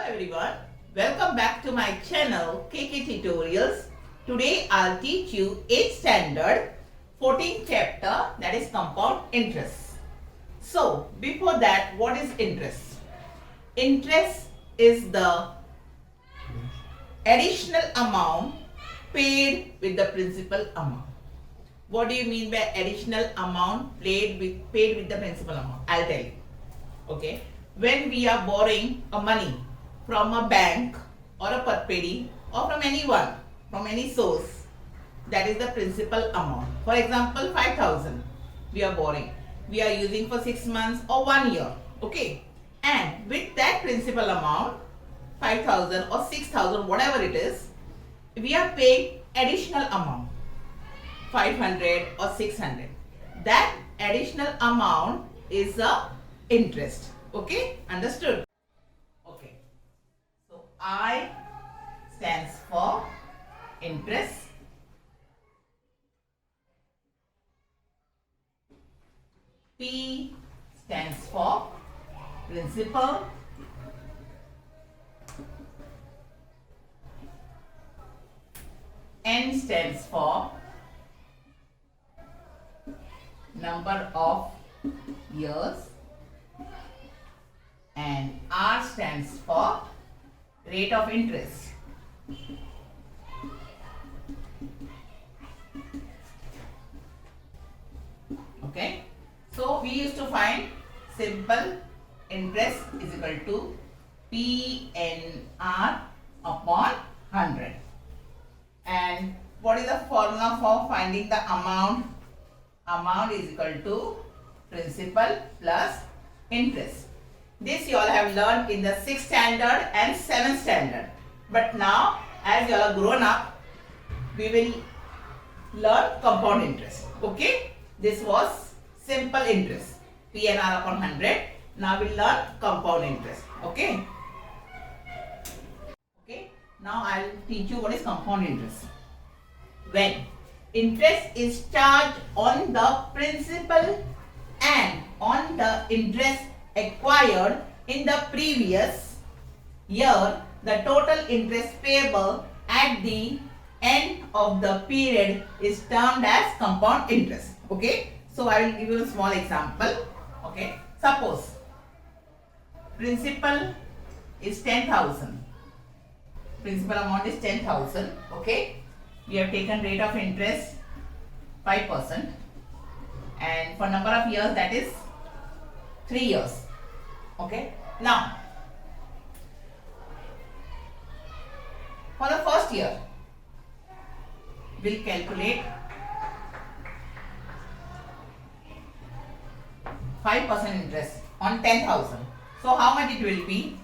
everyone, welcome back to my channel KK Tutorials. Today I'll teach you 8th standard 14th chapter, that is compound interest. So before that, what is interest? Interest is the additional amount paid with the principal amount. What do you mean by additional amount paid with the principal amount? I'll tell you. Okay, when we are borrowing a money from a bank or a patpedi or from anyone, from any source, that is the principal amount. For example, 5,000 we are borrowing. We are using for 6 months or 1 year. Okay, and with that principal amount, 5,000 or 6,000, whatever it is, we are paying additional amount, 500 or 600. That additional amount is a interest. Okay, understood? Okay, so I stands for interest, P stands for principal, N stands for number of years, and R stands for rate of interest. Okay, so we used to find simple interest is equal to PNR upon 100. And what is the formula for finding the amount? Amount is equal to principal plus interest. This you all have learned in the 6th standard and 7th standard. But now, as you all are grown up, we will learn compound interest. Okay? This was simple interest, PNR upon 100. Now we will learn compound interest. Okay? Okay? Now I will teach you what is compound interest. When interest is charged on the principal and on the interest acquired in the previous year, the total interest payable at the end of the period is termed as compound interest. Okay, so I will give you a small example. Okay, suppose principal is 10,000. Principal amount is 10,000. Okay, we have taken rate of interest 5%, and for number of years, that is 3 years. Okay, now for the first year, we'll calculate 5% interest on 10,000. So how much it will be?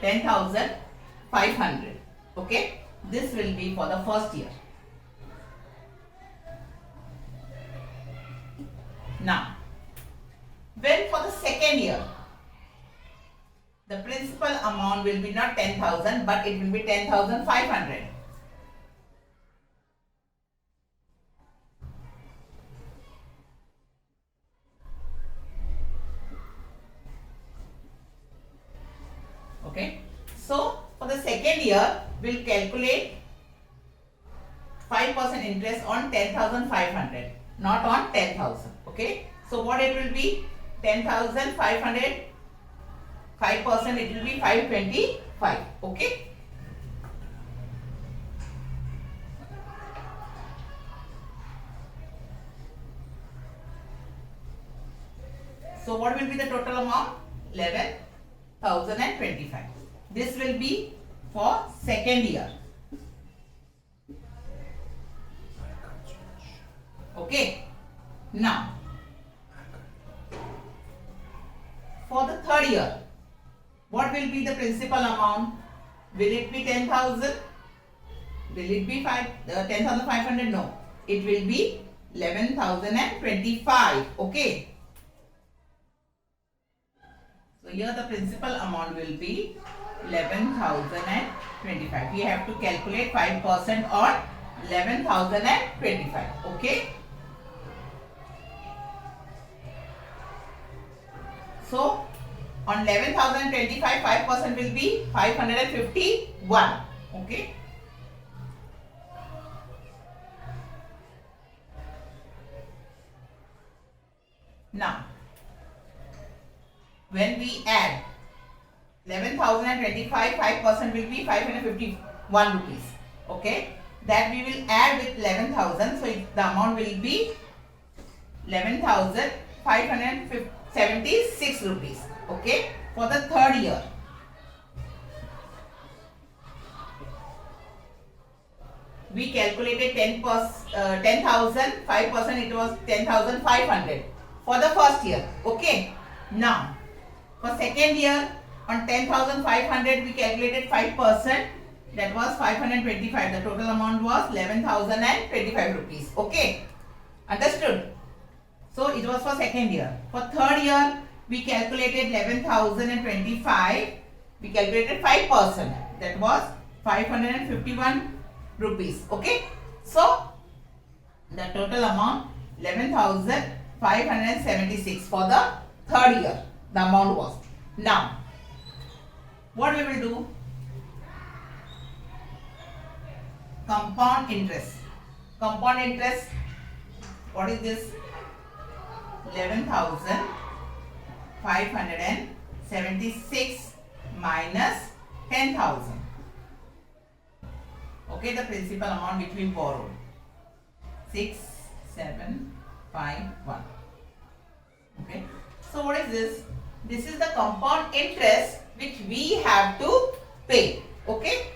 10,500. Okay, this will be for the first year. Now, when for the second year, the principal amount will be not 10,000, but it will be 10,500. Okay, so for the second year, we'll calculate 5% interest on 10,500, not on 10,000. Okay, so what it will be? 10,500, 5%, it will be 525. Okay, so what will be the total amount? 11,025. This will be for second year. Okay, now for the third year, what will be the principal amount? Will it be 10,000? Will it be 10,500? No, it will be 11,025. Okay, so here the principal amount will be 11,025. We have to calculate 5% on 11,025. Okay, So on 11,025, 5% will be 551. Okay. Now, when we add 11,025, 5% will be 551 rupees. Okay. That we will add with 11,000. So the amount will be 11,576 rupees. Okay. For the third year. We calculated 10,000, 5% it was 10,500 for the first year. Okay. Now, for second year, on 10,500 we calculated 5%, that was 525. The total amount was 11,025 rupees. Okay. Understood? So it was for second year. For third year, we calculated 11,025. We calculated 5%. That was 551 rupees. Okay. So the total amount 11,576 for the third year. The amount was. Now, what we will do? Compound interest. Compound interest. What is this? 11,576 minus 10,000. Okay, the principal amount which we borrowed. 6751. Okay. So what is this? This is the compound interest which we have to pay. Okay.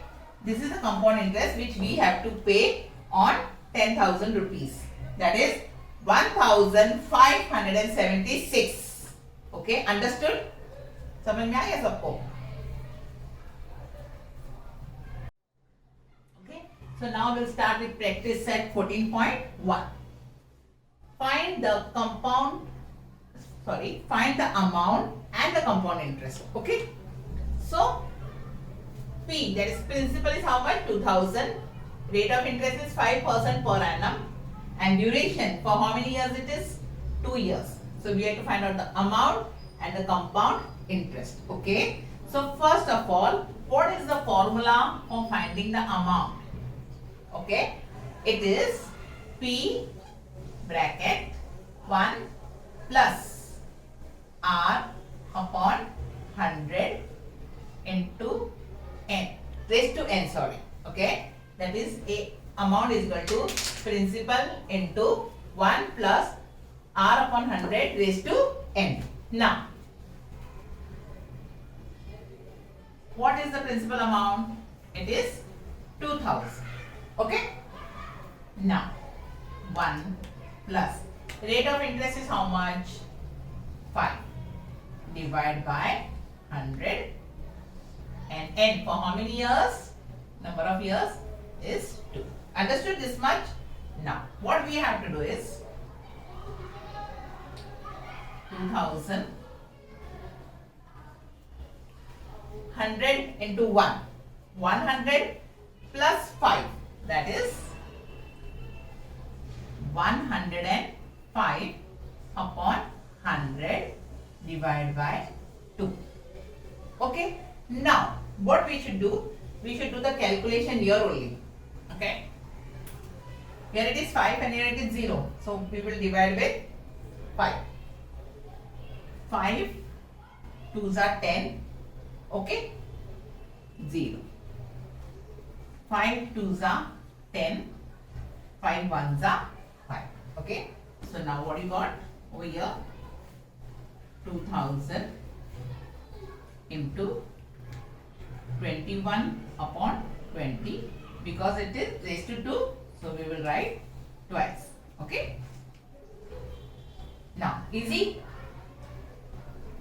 This is the compound interest which we have to pay on 10,000 rupees. That is 1,576. Okay. Understood? समझ में आया सबको? So now we'll start with practice set 14.1. Find the amount and the compound interest. Okay. So P, that is principal, is how much? 2,000. Rate of interest is 5% per annum. And duration, for how many years it is? 2 years. So we have to find out the amount and the compound interest. Okay. So first of all, what is the formula for finding the amount? Okay, it is P bracket 1 plus R upon 100 into N, raised to N, sorry. Okay, that is a amount is equal to principal into 1 plus R upon 100 raised to N. Now, what is the principal amount? It is 2,000. Okay. Now, 1 plus rate of interest is how much? 5 divided by 100, and N for how many years? Number of years is 2. Understood this much? Now, what we have to do is 2,000 100 into 1. 100 plus 5. That is 105 upon 100 divided by 2. Okay. Now, what we should do? We should do the calculation here only. Okay. Here it is 5 and here it is 0. So, we will divide with 5. 5 2s are 10. Okay. 0. 5 2s are 10, 5 1s are 5. Okay. So now what you got over here? 2,000 into 21 upon 20, because it is raised to 2. So we will write twice. Okay. Now easy.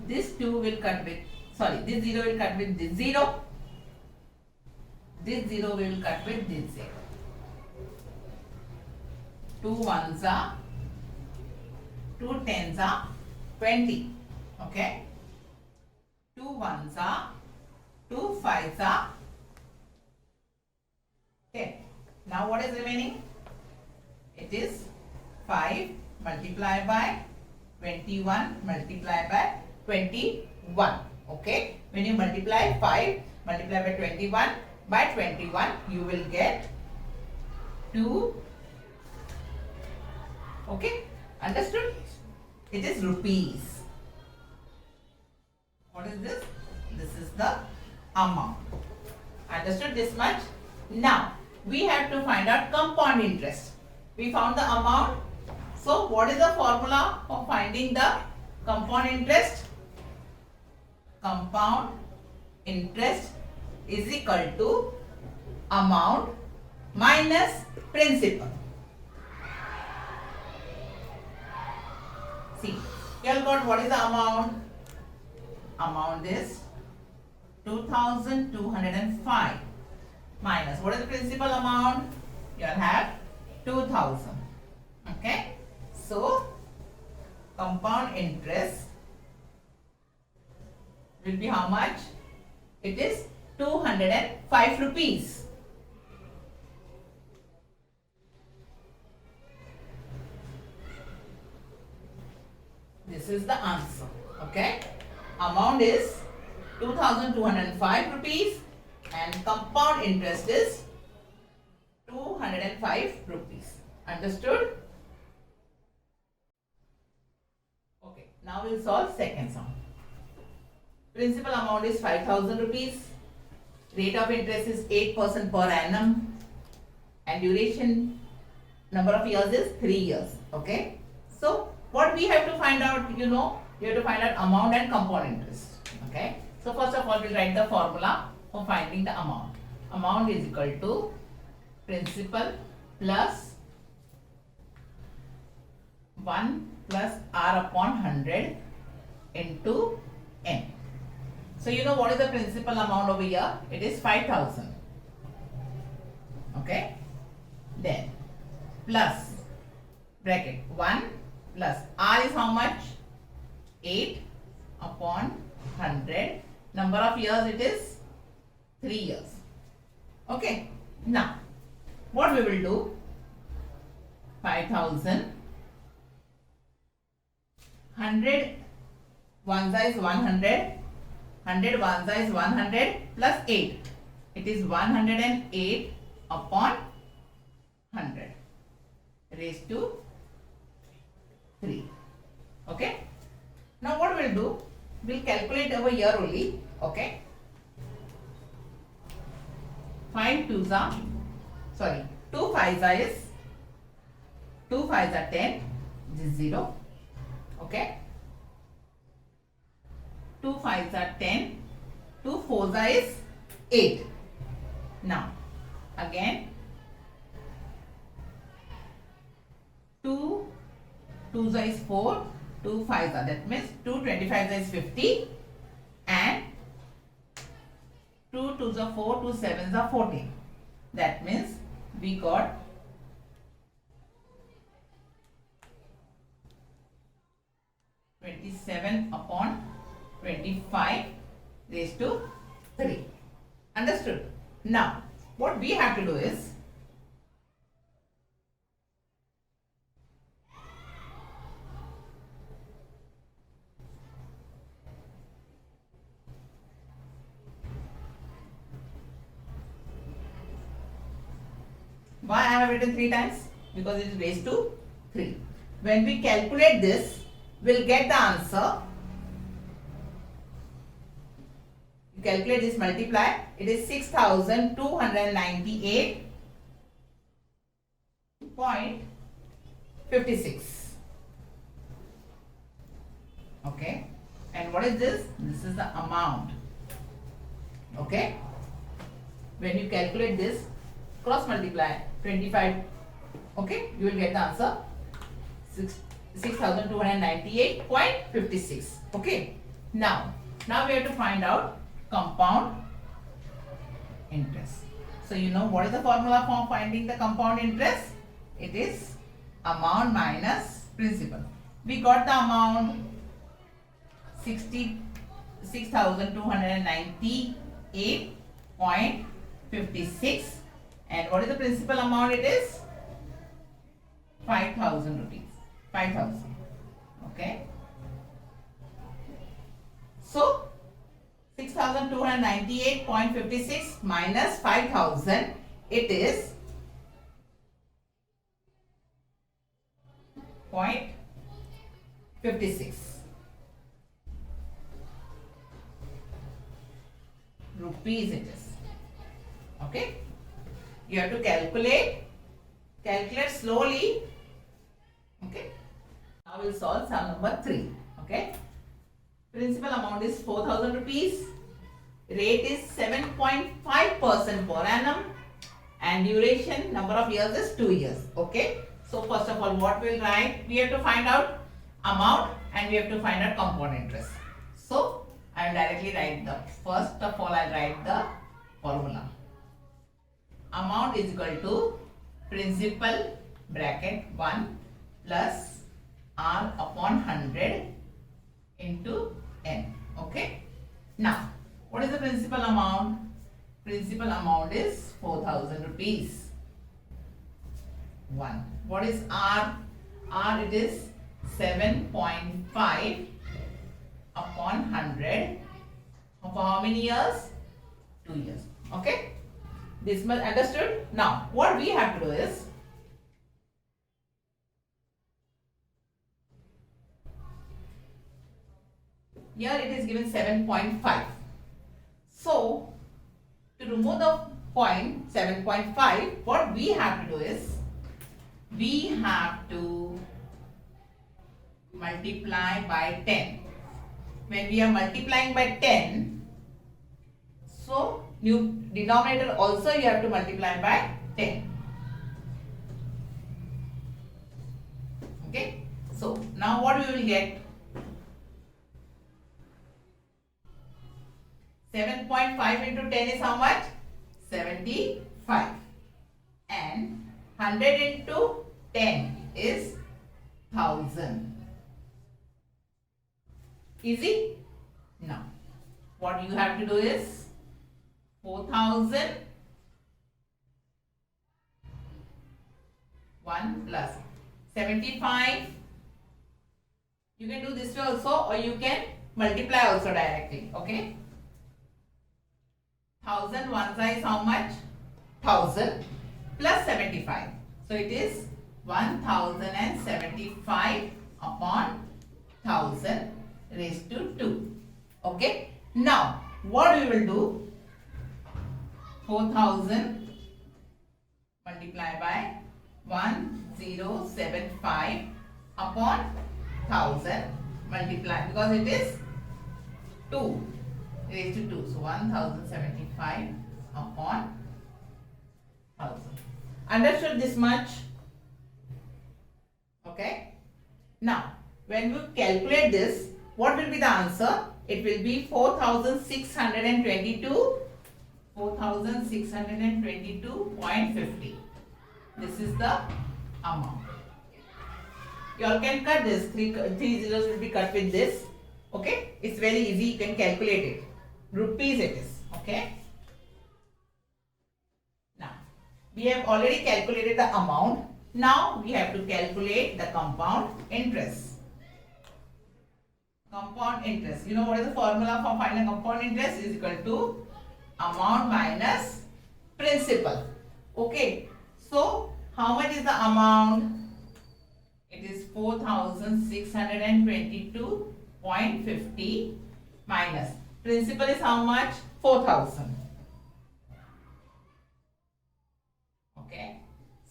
This 2 will cut with, sorry, this 0 will cut with this 0. This 0 will cut with this 0. 2 1s are, 2 10s are 20. Okay. 2 1s are, 2 5s are 10. Now what is remaining? It is 5 multiplied by 21 multiplied by 21. Okay. When you multiply 5, multiply by 21. By 21, you will get 2. Okay. Understood? It is rupees. What is this? This is the amount. Understood this much? Now, we have to find out compound interest. We found the amount. So, what is the formula for finding the compound interest? Compound interest is equal to amount minus principal. See, you all got what is the amount? Amount is 2,205 minus what is the principal amount? You all have 2,000. Okay. So, compound interest will be how much? It is 205 rupees. This is the answer. Okay. Amount is 2,205 rupees and compound interest is 205 rupees. Understood? Okay. Now we'll solve second sum. Principal amount is 5,000 rupees. Rate of interest is 8% per annum. And duration, number of years is 3 years. Okay. So, what we have to find out, you have to find out amount and compound interest. Okay. So, first of all, we'll write the formula for finding the amount. Amount is equal to principal plus 1 plus R upon 100 into N. So, you know what is the principal amount over here? It is 5,000. Okay. Then, plus bracket 1 plus R is how much? 8 upon 100. Number of years it is 3 years. Okay. Now, what we will do? 5,000. 100 ones is 100. 100 ones is 100 plus 8. It is 108 upon 100 raised to 3. Okay. Now what we'll do? We'll calculate over here only. Okay. 5 2s are, sorry, 2 5s is 2 5s are 10. This is 0. Okay. 2 5s are 10. 2 4s is 8. Now, again, 2 2s is 4. 2 5s are, that means 2 25s is 50. And 2 2s are 4. 2 7s are 14. That means we got 27 upon 25 raised to 3. Understood? Now, what we have to do is, why I have written 3 times? Because it is raised to 3. When we calculate this, we'll get the answer. You calculate this, multiply. It is 6,298.56. Okay. And what is this? This is the amount. Okay. When you calculate this, cross multiply 25. Okay. You will get the answer 6,298.56. Okay. Now we have to find out compound interest. So you know what is the formula for finding the compound interest? It is amount minus principal. We got the amount 6,298.56. And what is the principal amount? It is 5,000 rupees. 5,000. Okay. So 6,298.56 minus 5,000, it is 0.56 rupees it is. Okay, you have to calculate slowly. Okay, now we'll solve sum number 3. Okay, principal amount is 4,000 rupees, rate is 7.5% per annum, and duration number of years is 2 years. Okay, so first of all, what we'll write, we have to find out amount and we have to find out compound interest. So I will directly write the, first of all I'll write the formula. Amount is equal to principal bracket 1 plus R upon 100 into N. Okay. Now, what is the principal amount? Principal amount is 4,000 rupees. 1. What is R? R, it is 7.5 upon 100. For how many years? 2 years. Okay. This much understood? Now, what we have to do is, here it is given 7.5. So, to remove the point 7.5, what we have to do is, we have to multiply by 10. When we are multiplying by 10, so new denominator also you have to multiply by 10. Okay. So now what we will get? 7.5 into 10 is how much? 75. And 100 into 10 is 1000. Easy? Now, what you have to do is 4,000 1 plus 75. You can do this way also, or you can multiply also directly. Okay. 1000 one side is how much? 1000 plus 75. So it is 1075 upon 1000 raised to 2. Okay. Now, what we will do? 4,000 multiply by 1075 upon 1000 multiply, because it is 2 raised to 2. So 1075 upon 1000. Understood this much? Okay. Now, when we calculate this, what will be the answer? It will be 4,622. 4,622.50. This is the amount. You all can cut this. Three zeros will be cut with this. Okay. It's very easy. You can calculate it. Rupees it is. Okay. Now, we have already calculated the amount. Now, we have to calculate the compound interest. Compound interest. You know what is the formula for finding compound interest? Is equal to amount minus principal. Okay. So, how much is the amount? It is 4,622.50 minus principal is how much? 4,000. Okay.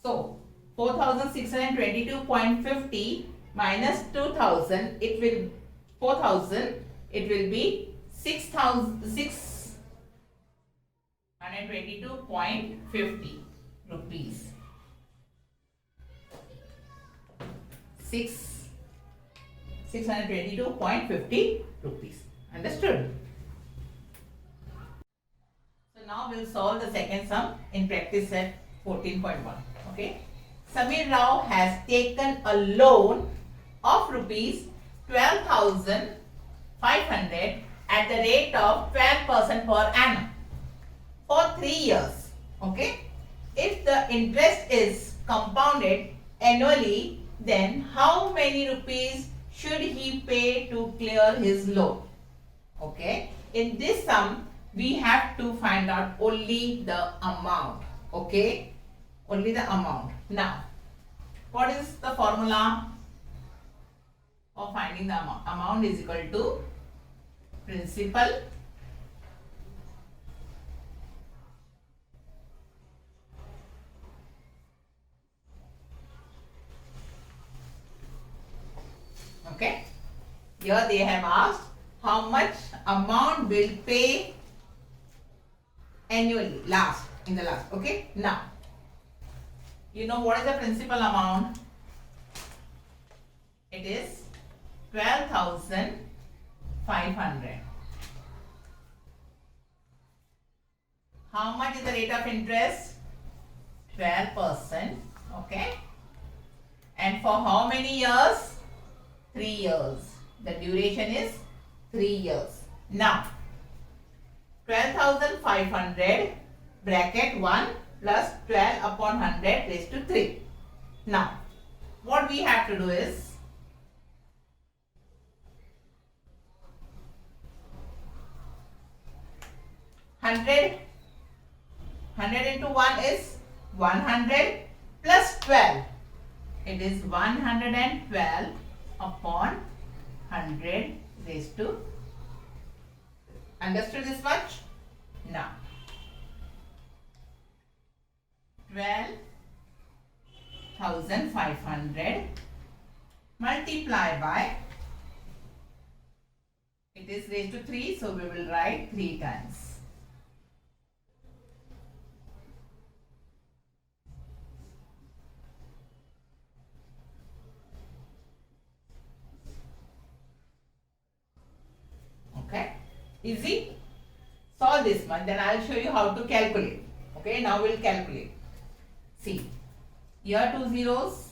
So, 4,622.50 minus 2,000, it will 4,000, it will be 6,622.50 rupees. 622.50 rupees. Understood? So now we'll solve the second sum in practice set 14.1. Okay. Samir Rao has taken a loan of rupees 12,500 at the rate of 12% per annum for 3 years. Okay. If the interest is compounded annually, then how many rupees should he pay to clear his loan? Okay. In this sum, we have to find out only the amount. Okay. Only the amount. Now, what is the formula of finding the amount? Amount is equal to principal okay. Here they have asked how much amount will pay annually in the last. Okay. Now, you know what is the principal amount? It is 12,500. How much is the rate of interest? 12%. Okay. And for how many years? 3 years. The duration is 3 years. Now, 12,500 bracket 1 plus 12 upon 100 raised to 3. Now, what we have to do is 100 into 1 is 100 plus 12. It is 112 upon 100 raised to. Understood this much? Now, 12,500 multiply by, it is raised to 3, so we will write 3 times. Okay, easy. Solve this one, then I will show you how to calculate. Okay, now we will calculate. See, here 2 zeros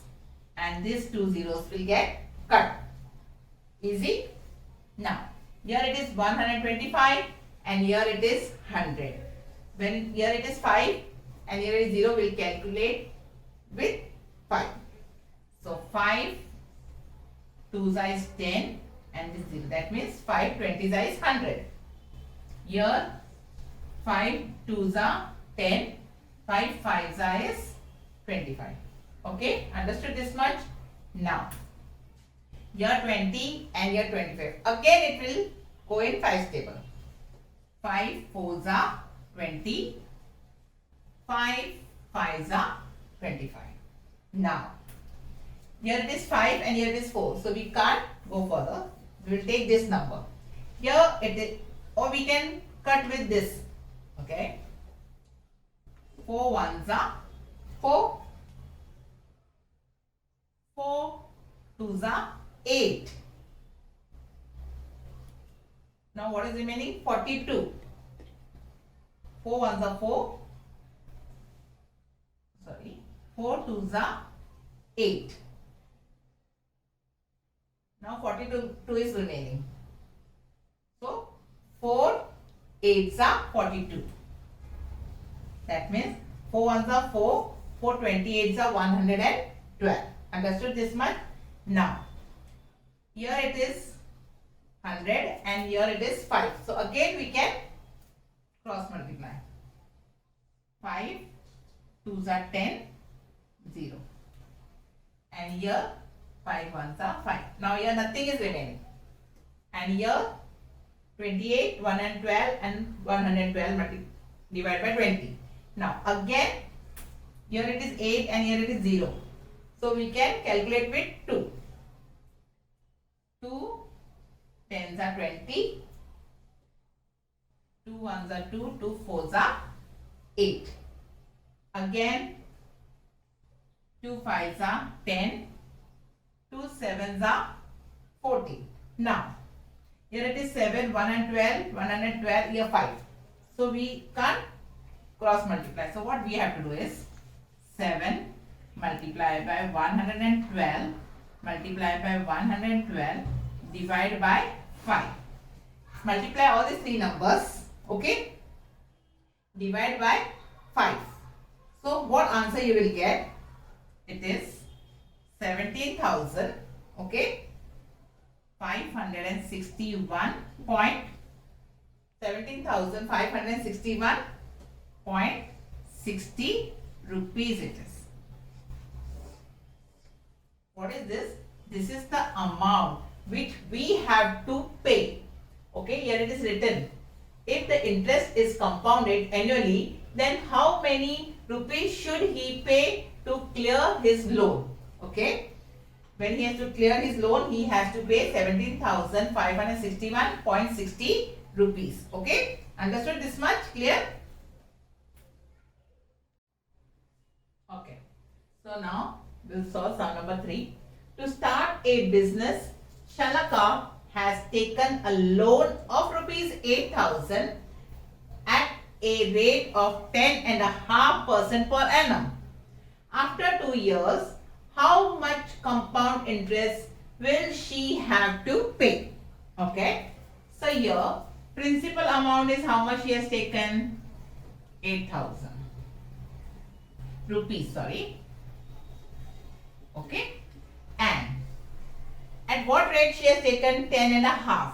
and these 2 zeros will get cut. Easy. Now, here it is 125 and here it is 100. When here it is 5 and here is 0, we will calculate with 5. So, 5 2s is 10 and this 0. That means 5 20s is 100. Here 5 2s are 10, 5 5s is 25. Okay, understood this much? Now, here 20 and here 25. Again it will go in 5 table. 5 4s are 20, 5 5s are 25. Now, here it is 5 and here it is 4. So, we can't go further. We will take this number. Here it is, or we can cut with this. Okay. 4 1s are 4. 4 2s are 8. Now what is remaining? 42. 4 1s are 4. Sorry. 4 2s are 8. Now 42 is remaining. So 4 8s are 42. That means 4 1s are 4. 4 28s are 112. Understood this much? Now, here it is 100 and here it is 5. So again we can cross multiply. 5 2s are 10, 0. And here 5 1s are 5. Now here nothing is remaining. And here 28, 112 and 112 divided by 20. Now again here it is 8 and here it is 0. So we can calculate with 2. 2 10s are 20. 2 1s are 2. 2 4s are 8. Again 2 5s are 10. 2 7s are 40. Now here it is 7, 112, 112, here 5. So we can't cross multiply. So what we have to do is 7 multiply by 112 multiply by 112 divide by 5. Multiply all these 3 numbers. Okay. Divide by 5. So what answer you will get? It is 17,000. Okay. 561.5. 17,561.60 rupees it is. What is this? This is the amount which we have to pay. Okay, here it is written. If the interest is compounded annually, then how many rupees should he pay to clear his loan? Okay. When he has to clear his loan, he has to pay 17,561.60 rupees. Okay. Understood this much? Clear? Okay. So now we'll solve sum number 3. To start a business, Shalaka has taken a loan of rupees 8,000 at a rate of 10.5% per annum. After 2 years, how much compound interest will she have to pay? Okay. So here, principal amount is how much she has taken? 8,000 rupees, sorry. Okay. And at what rate she has taken? 10.5.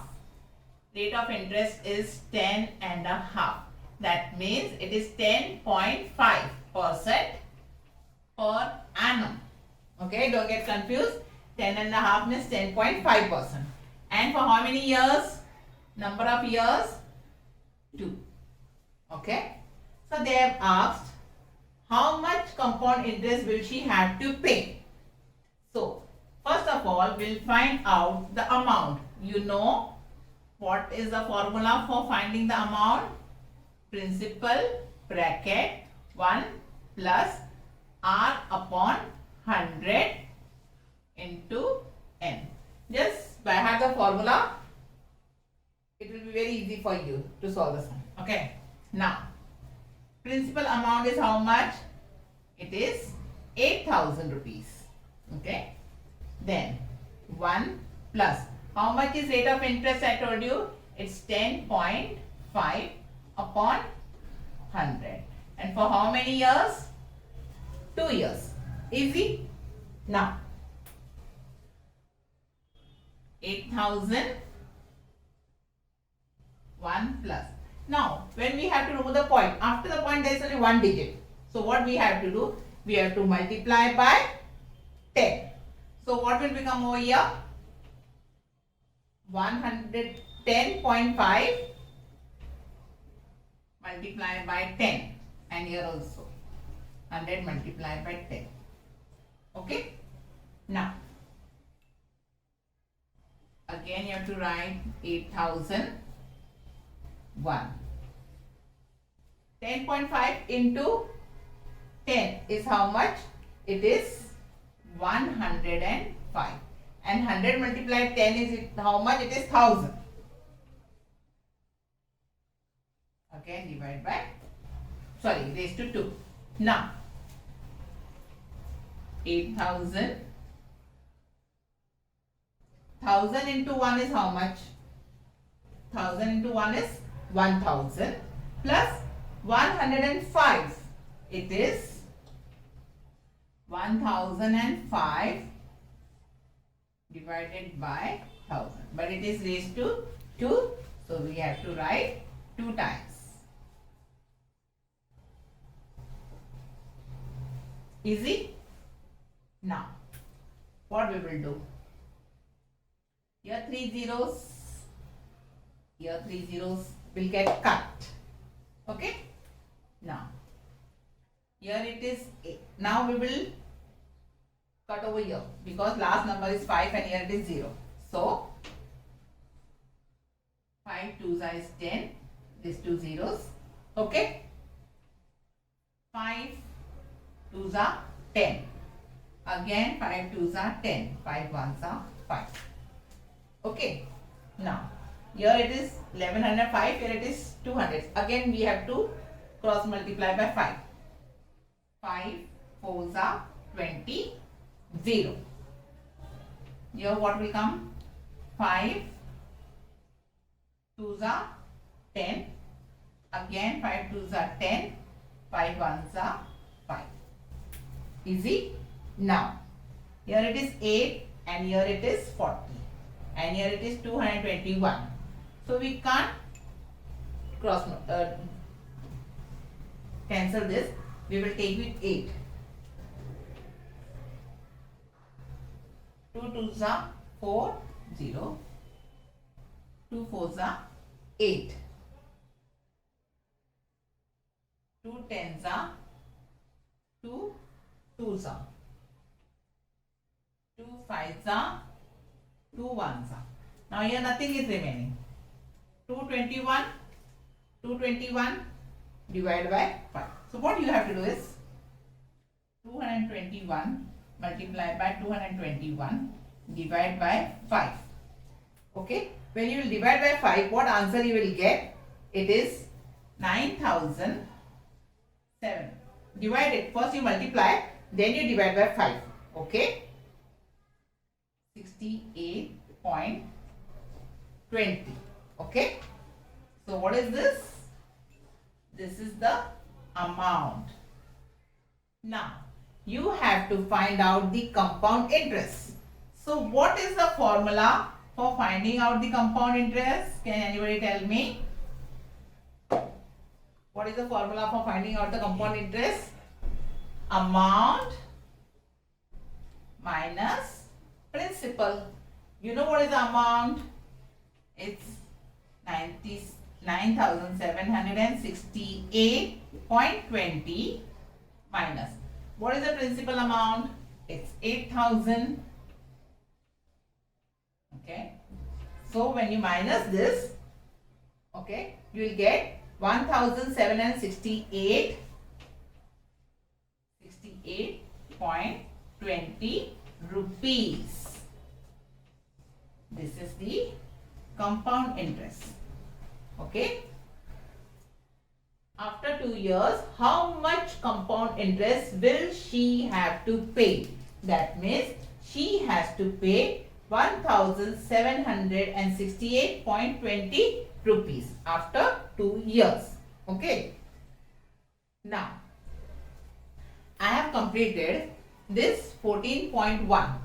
Rate of interest is 10.5. That means it is 10.5% per annum. Okay, don't get confused. 10.5 means 10.5%. And for how many years? Number of years? 2. Okay. So they have asked how much compound interest will she have to pay. So first of all, we'll find out the amount. You know what is the formula for finding the amount? Principal bracket 1 plus R upon 100 into N. Just by heart the formula, it will be very easy for you to solve this one. Okay. Now, principal amount is how much? It is 8,000 rupees. Okay. Then 1 plus, how much is rate of interest I told you? It's 10.5 upon 100. And for how many years? 2 years. Easy. Now 8,000 1 plus. Now when we have to remove the point, after the point there is only one digit. So what we have to do? We have to multiply by 10. So what will become over here? 110.5 multiplied by 10, and here also 100 multiplied by 10. Okay. Now again you have to write 8,001. 10.5 into 10 is how much? It is 105. And 100 multiplied 10 is how much? It is 1,000. Okay, divide by, sorry, raised to 2. Now 8,000. 1,000 into 1 is how much? 1,000 into 1 is 1,000 plus 105. It is 1,005 divided by 1,000. But it is raised to 2. So we have to write 2 times. Easy? Now, what we will do? Here 3 zeros, here 3 zeros will get cut. Okay? Now, here it is 8. Now we will cut over here because last number is 5 and here it is 0. So, 5 2s is 10. These 2 zeros. Okay? 5 2s are 10. Again 5 2s are 10. 5 1s are 5. Okay. Now, here it is 1105. Here it is 200. Again we have to cross multiply by 5. 5 4s are 20. 0. Here what will come? 5 2s are 10. Again 5 2s are 10. 5 1s are 5. Easy? Now, here it is 8 and here it is 40. And here it is 221. So we can't cross cancel this. We will take with 8. 2 2s are 4, 0. 2 4s are 8. 2 10s are 2 2s are 2 5s are 2 1s are. Now here nothing is remaining. 221 divided by 5. So what you have to do is 221 multiplied by 221 divide by 5. Okay, when you will divide by 5, what answer you will get? It is 9007. Divide it. First you multiply, then you divide by 5. Okay, 68.20. Okay, so what is this? This is the amount. Now you have to find out the compound interest. So what is the formula for finding out the compound interest? Can anybody tell me? What is the formula for finding out the compound interest? Amount minus principal. You know what is the amount? It's 9768.20 minus. What is the principal amount? It's 8000. Okay. So when you minus this, okay, you will get 68.20 rupees. This is the compound interest. Okay. After 2 years, how much compound interest will she have to pay? That means she has to pay 1768.20 rupees after 2 years. Okay. Now, I have completed this 14.1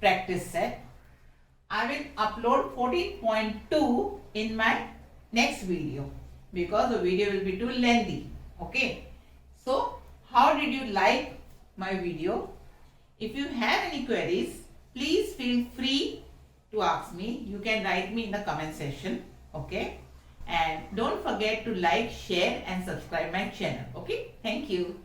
practice set. I will upload 14.2 in my next video because the video will be too lengthy. Okay. So, how did you like my video? If you have any queries, please feel free to ask me. You can write me in the comment section. Okay. And don't forget to like, share and subscribe my channel. Okay. Thank you.